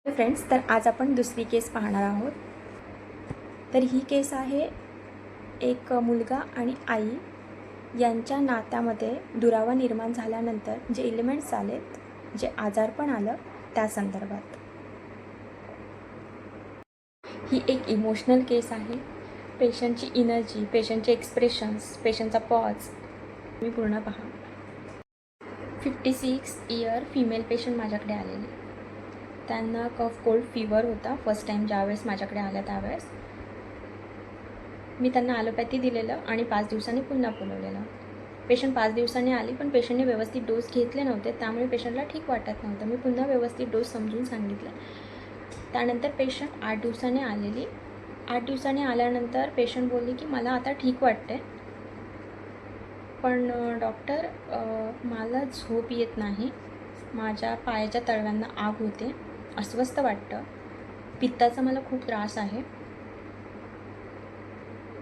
Friends, तर आज आपण दुसरी केस पाहणार आहोत. तर ही केस आहे एक मुलगा आणि आई यांच्या नात्यामध्ये दुरावा निर्माण झाल्यानंतर जे एलिमेंट्स आलेत, जे आजारपण आलं त्या संदर्भात. ही एक इमोशनल केस आहे. पेशंटची एनर्जी, पेशंटचे एक्सप्रेशन्स, पेशंटचा पॉज तुम्ही पूर्ण पहा. 56 इयर फीमेल पेशंट माझ्याकडे आलेली. त्यांना कफ कोल्ड फीवर होता. फर्स्ट टाईम ज्यावेळेस माझ्याकडे आल्या त्यावेळेस मी त्यांना ॲलोपॅथी दिलेलं आणि 5 दिवसांनी पुन्हा बोलवलेलं. पेशंट 5 दिवसांनी आली, पण पेशंटने व्यवस्थित डोस घेतले नव्हते, त्यामुळे पेशंटला ठीक वाटत नव्हतं. मी पुन्हा व्यवस्थित डोस समजून सांगितलं. त्यानंतर पेशंट 8 दिवसांनी आलेली. 8 दिवसांनी आल्यानंतर पेशंट बोलली की मला आता ठीक वाटते, पण डॉक्टर मला झोप येत नाही, माझ्या पायाच्या तळव्यांना आग होते, अस्वस्थ वाटतं, पित्ताचा मला खूप त्रास आहे.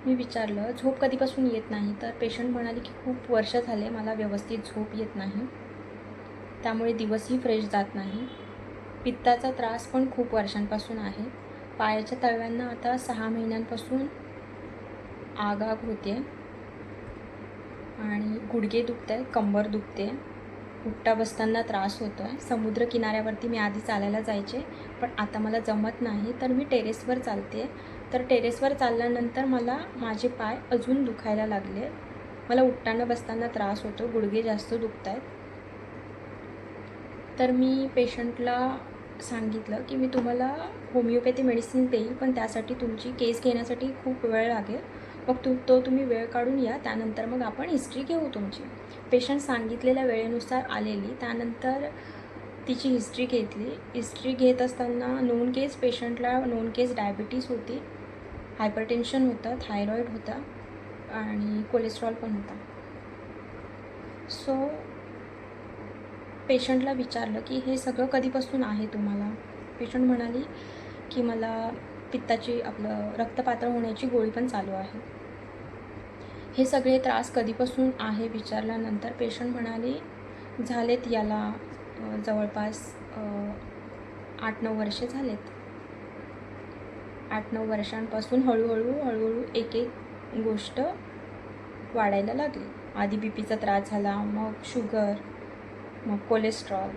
मी विचारलं झोप कधीपासून येत नाही, तर पेशंट म्हणाली की खूप वर्ष झाले मला व्यवस्थित झोप येत नाही, त्यामुळे दिवसही फ्रेश जात नाही. पित्ताचा त्रास पण खूप वर्षांपासून आहे. पायाच्या तळव्यांना आता 6 महिन्यांपासून आग होते आणि गुडघे दुखत आहेत, कंबर दुखते, उठता बसताना त्रास होतो आहे. समुद्र किनाऱ्यावरती मी आधी चालायला जायचे, पण आता मला जमत नाही, तर मी टेरेसवर चालते. तर टेरेसवर चालल्यानंतर मला माझे पाय अजून दुखायला लागले. मला उठताना बसताना त्रास होतो, गुडघे जास्त दुखत आहेत. तर मी पेशंटला सांगितलं की मी तुम्हाला होमिओपॅथी मेडिसिन देईल, पण त्यासाठी तुमची केस घेण्यासाठी खूप वेळ लागेल. मग तुम्ही वेळ काढून या, त्यानंतर मग आपण हिस्ट्री घेऊ तुमची. पेशंट सांगितलेल्या वेळेनुसार आलेली. त्यानंतर तिची हिस्ट्री घेतली. हिस्ट्री घेत असताना नोन केस पेशंटला नोन केस डायबिटीज होती, हायपरटेन्शन होतं, थायरॉईड होता आणि कोलेस्ट्रॉल पण होता. सो पेशंटला विचारलं की हे सगळं कधीपासून आहे तुम्हाला. पेशंट म्हणाली की मला पित्ताची रक्त पातळ होण्याची गोळी पण चालू आहे. हे सगळे त्रास कधीपासून आहे विचारल्यानंतर पेशंट म्हणाली झालेत याला जवळपास 8-9 वर्षे झालेत. 8-9 वर्षांपासून हळूहळू एक गोष्ट वाढायला लागली. आधी बीपीचा त्रास झाला, मग शुगर, मग कोलेस्ट्रॉल,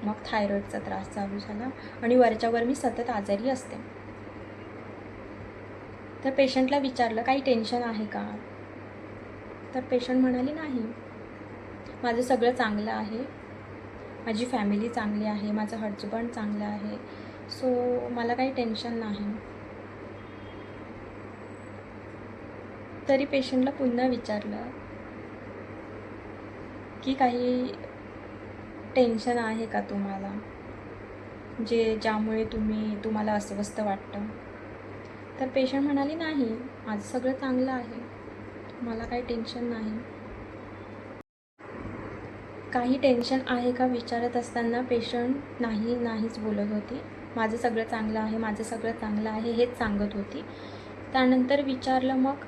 मग थायरॉईडचा त्रास चालू झाला आणि वरच्यावर मी सतत आजारी असते. तर पेशंटला विचारलं काही टेन्शन आहे का, तर पेशंट म्हणाली नाही, माझं सगळं चांगलं आहे, माझी फॅमिली चांगली आहे, माझं हजबंड चांगलं आहे, सो मला काही टेन्शन नाही. तरी पेशंटला पुन्हा विचारलं की काही टेन्शन आहे का तुम्हाला, ज्यामुळे तुम्हाला अस्वस्थ वाटतं. तर पेशंट म्हणाली नाही, माझं सगळं चांगलं आहे, मला काही टेन्शन नाही. काही टेन्शन आहे का विचारत असताना पेशंट नाहीच बोलत होती. माझं सगळं चांगलं आहे, माझं सगळं चांगलं आहे हेच सांगत होती. त्यानंतर विचारलं मग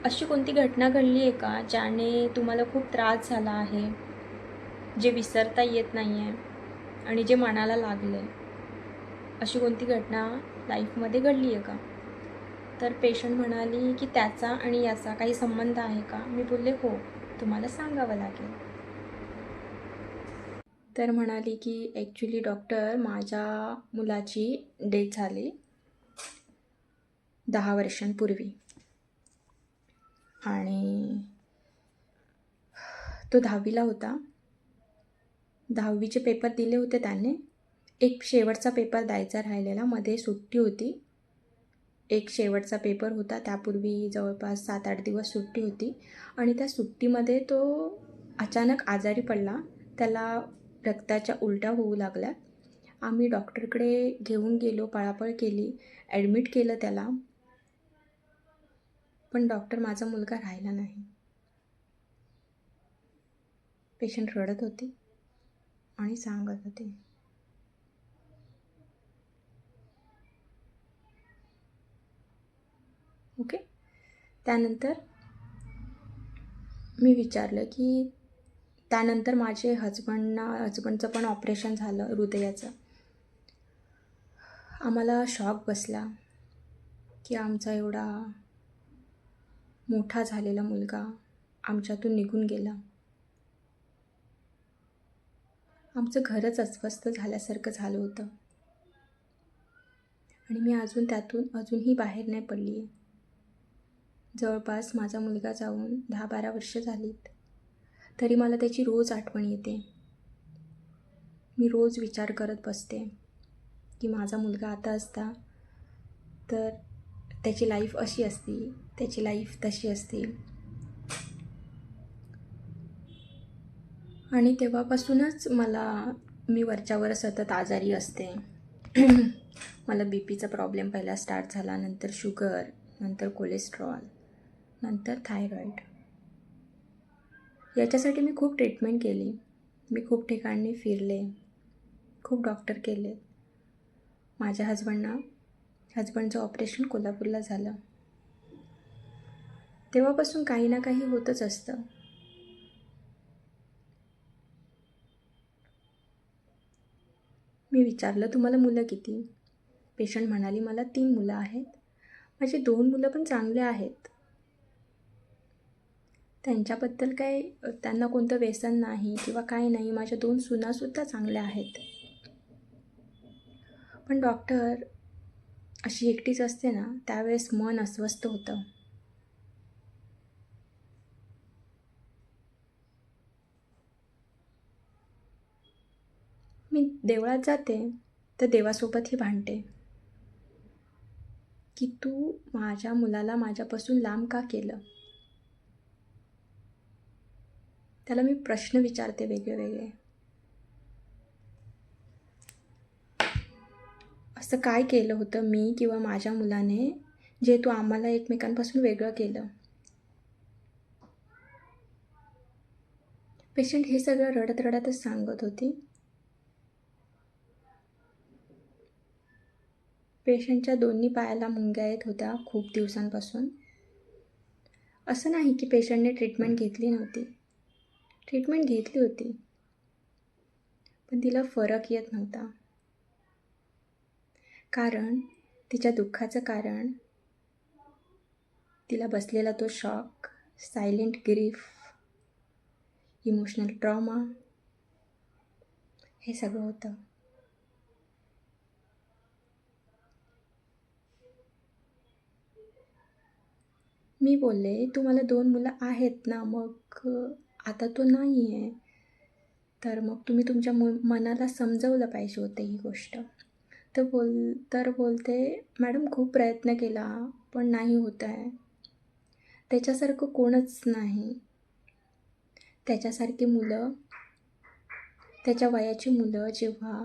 अशी कोणती घटना घडली आहे का ज्याने तुम्हाला खूप त्रास झाला आहे, जे विसरता येत नाही आहे आणि जे मनाला लागलं आहे, अशी कोणती घटना लाईफमध्ये घडली आहे का. तर पेशंट म्हणाली की त्याचा आणि याचा काही संबंध आहे का. मी बोलले हो, तुम्हाला सांगावं लागेल. तर म्हणाली की ॲक्च्युली डॉक्टर, माझ्या मुलाची डेथ झाली 10 वर्षांपूर्वी आणि तो 10वीला होता. 10वीचे पेपर दिले होते त्याने. एक शेवटचा पेपर द्यायचा राहिलेला, मध्ये सुट्टी होती. एक शेवटचा पेपर होता, त्यापूर्वी जवळपास 7-8 दिवस सुट्टी होती आणि त्या सुट्टीमध्ये तो अचानक आजारी पडला. त्याला रक्ताच्या उलट्या होऊ लागल्या. आम्ही डॉक्टरकडे घेऊन गेलो, पळापळ केली, ॲडमिट केलं त्याला, पण डॉक्टर माझा मुलगा राहिला नाही. पेशंट रडत होती आणि सांगत होते. ओके. त्यानंतर मी विचारलं की त्यानंतर माझे हजबंडचं पण ऑपरेशन झालं हृदयाचं. आम्हाला शॉक बसला की आमचा एवढा मोठा झालेला मुलगा आमच्यातून निघून गेला. आमचं घरच अस्वस्थ झाल्यासारखं झालं होतं आणि मी अजूनही बाहेर नाही पडली आहे. जवळपास माझा मुलगा जाऊन 10-12 वर्ष झालीत, तरी मला त्याची रोज आठवण येते. मी रोज विचार करत बसते की माझा मुलगा आता असता तर त्याची लाईफ अशी असती, त्याची लाईफ तशी असती. आणि तेव्हापासूनच मी वरच्यावर सतत आजारी असते. मला बीपीचा प्रॉब्लेम पहिला स्टार्ट झाला, नंतर शुगर, नंतर कोलेस्ट्रॉल, नंतर थायरॉईड. याच्यासाठी मी खूप ट्रीटमेंट केली. मी खूप ठिकाणी फिरले, खूप डॉक्टर केले. माझ्या हजबंडचं ऑपरेशन कोल्हापूरला झालं. तेव्हापासून काही ना काही होतच असतं. मी विचारलं, तुम्हाला मुलं किती? पेशंट म्हणाली, मला 3 मुलं आहेत. माझी 2 मुलं पण चांगले आहेत. त्यांच्याबद्दल त्यांना कोणतं व्यसन नाही किंवा काही नाही. माझ्या 2 सुनासुद्धा चांगल्या आहेत. पण डॉक्टर अशी एकटीच असते ना, त्यावेळेस मन अस्वस्थ होतं. मी देवळात जाते तर देवासोबतही भांडते की तू माझ्या मुलाला माझ्यापासून लांब का केलं? त्याला मी प्रश्न विचारते वेगळे. असं काय केलं होतं मी किंवा माझ्या मुलाने जे तू आम्हाला एकमेकांपासून वेगळं केलं? पेशंट हे सगळं रडतच सांगत होती. पेशंटच्या दोन्ही पायाला मुंग्या येत होत्या खूप दिवसांपासून. असं नाही की पेशंटने ट्रीटमेंट घेतली नव्हती. ट्रीटमेंट घेतली होती, पण तिला फरक येत नव्हता. कारण तिच्या दुःखाचं कारण तिला बसलेला तो shock, silent grief, emotional trauma हे सगळं होतं. मी बोलले, तुम्हाला 2 मुलं आहेत ना, मग आता तो नाही आहे, तर मग तुम्ही तुमच्या मनाला समजवलं पाहिजे होतं ही गोष्ट. तर बोलते, मॅडम खूप प्रयत्न केला पण नाही होत आहे. त्याच्यासारखं कोणच नाही. त्याच्यासारखी मुलं, त्याच्या वयाची मुलं जेव्हा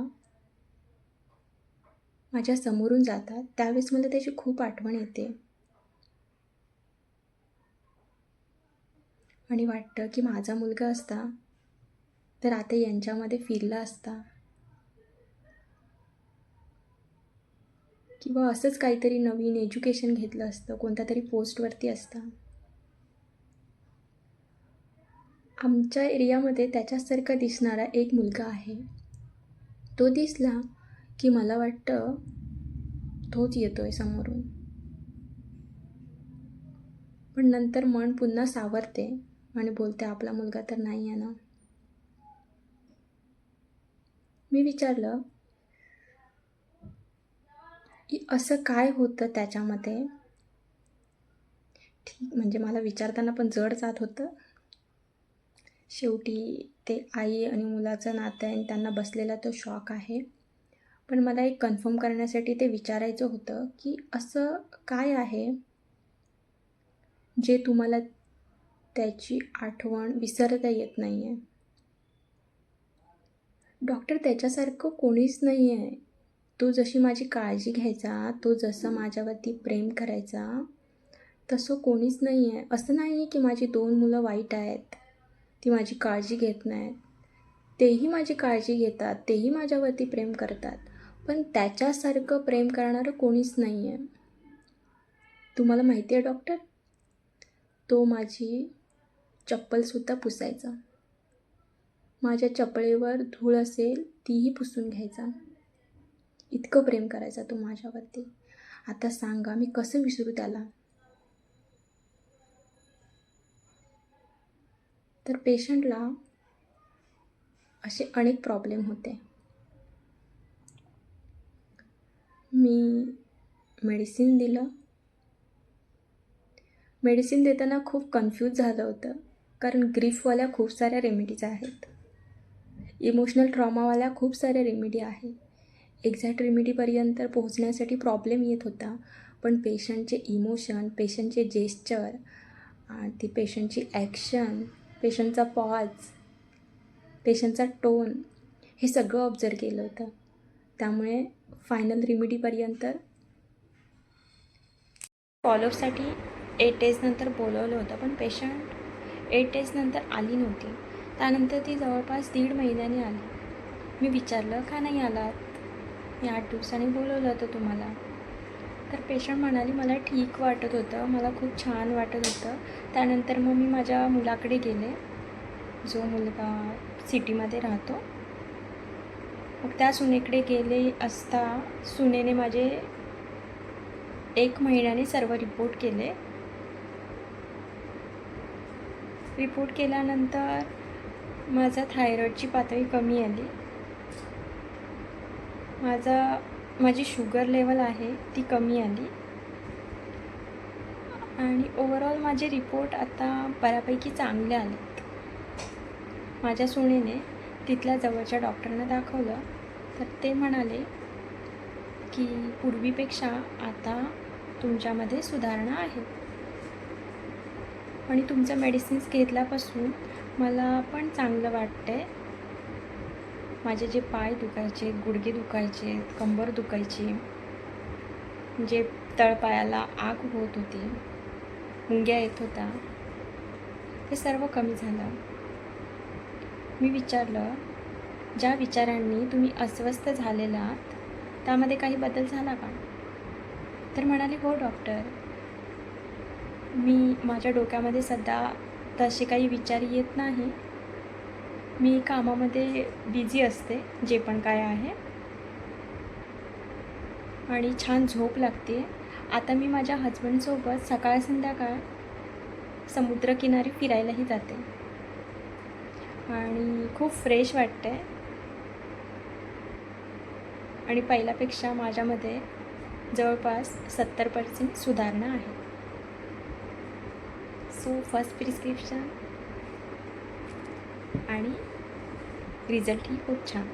माझ्या समोरून जातात त्यावेळेस मला त्याची खूप आठवण येते आणि वाटतं की माझा मुलगा असता तर आता यांच्यामध्ये फिरला असता किंवा असंच काहीतरी नवीन एज्युकेशन घेतलं असतं, कोणत्या तरी पोस्टवरती असता. आमच्या एरियामध्ये त्याच्यासारखा दिसणारा एक मुलगा आहे. तो दिसला की मला वाटतं तोच येतोय समोरून. पण नंतर मन पुन्हा सावरते आणि बोलते, आपला मुलगा तर नाही आहे ना. मी विचारलं की असं काय होतं त्याच्यामध्ये? ठीक, म्हणजे मला विचारताना पण जड जात होतं. शेवटी ते आई आणि मुलाचं नातं आहे आणि त्यांना बसलेला तो शॉक आहे. पण मला एक कन्फर्म करण्यासाठी ते विचारायचं होतं की असं काय आहे जे तुम्हाला त्याची आठवण विसरता येत नाही आहे? डॉक्टर, त्याच्यासारखं कोणीच नाही आहे. तो जशी माझी काळजी घ्यायचा, तो जसं माझ्यावरती प्रेम करायचा, तसं कोणीच नाही आहे. असं नाही आहे की माझी 2 मुलं वाईट आहेत, ती माझी काळजी घेत नाहीत. तेही माझी काळजी घेतात, तेही माझ्यावरती प्रेम करतात, पण त्याच्यासारखं प्रेम करणारं कोणीच नाही आहे. तुम्हाला माहिती आहे डॉक्टर, तो माझी चप्पलसुद्धा पुसायचा. माझ्या चपळेवर धूळ असेल तीही पुसून घ्यायचा. इतकं प्रेम करायचा तो माझ्यावरती. आता सांगा मी कसं विसरू त्याला. तर पेशंटला असे अनेक प्रॉब्लेम होते. मी मेडिसिन दिलं. मेडिसिन देताना खूप कन्फ्यूज झालं होतं, कारण ग्रीफवाल्या खूप साऱ्या रेमेडीज आहेत, इमोशनल ट्रॉमावाल्या खूप साऱ्या रेमेडी आहे. एक्झॅक्ट रेमेडीपर्यंत पोहोचण्यासाठी प्रॉब्लेम येत होता. पण पेशंटचे इमोशन, पेशंटचे जेस्चर, ती पेशंटची ॲक्शन, पेशंटचा पॉज, पेशंटचा टोन, हे सगळं ऑब्झर्व केलं होतं. त्यामुळे फायनल रेमेडीपर्यंत फॉलोअपसाठी 8 डेजनंतर बोलवलं होतं, पण पेशंट 8 डेजनंतर आली नव्हती. त्यानंतर ती जवळपास 1.5 महिन्याने आली. मी विचारलं का नाही आलात, मी 8 दिवसांनी बोलवलं होतं तुम्हाला. तर पेशंट म्हणाली मला ठीक वाटत होतं, मला खूप छान वाटत होतं. त्यानंतर मग मी माझ्या मुलाकडे गेले, जो मुलगा सिटीमध्ये राहतो. मग त्या सुनेकडे गेले असता सुनेने माझे 1 महिन्याने सर्व रिपोर्ट केले. रिपोर्ट केल्यानंतर माझा थायरॉईडची पातळी कमी आली. माझी शुगर लेवल आहे ती कमी आली. आणि ओव्हरऑल माझे रिपोर्ट आता बऱ्यापैकी चांगले आलेत. माझ्या सुनेने तिथल्या जवळच्या डॉक्टरना दाखवलं, तर ते म्हणाले की पूर्वीपेक्षा आता तुमच्यामध्ये सुधारणा आहे. आणि तुमचं मेडिसिन्स घेतल्यापासून मला पण चांगलं वाटतं आहे. माझे जे पाय दुखायचे, गुडघे दुखायचे, कंबर दुखायची, जे तळपायाला आग होत होती, मुंग्या येत होता, हे सर्व कमी झालं. मी विचारलं, ज्या विचारांनी तुम्ही अस्वस्थ झालेलात त्यामध्ये काही बदल झाला का? तर म्हणाले हो डॉक्टर, माझ्या डोक्यामध्ये सध्या तसे काही विचार येत नाही. मी कामामध्ये बिझी असते, जे पण काय आहे, आणि छान झोप लागते. आता मी माझ्या हजबंडसोबत सकाळ संध्याकाळ समुद्रकिनारी फिरायलाही जाते आणि खूप फ्रेश वाटते. आणि पहिल्यापेक्षा माझ्यामध्ये जवळपास 70% सुधारणा आहे. सो फर्स्ट प्रिस्क्रिप्शन आणि रिझल्टही खूप छान.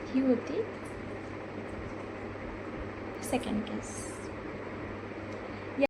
ही होती सेकंड केस.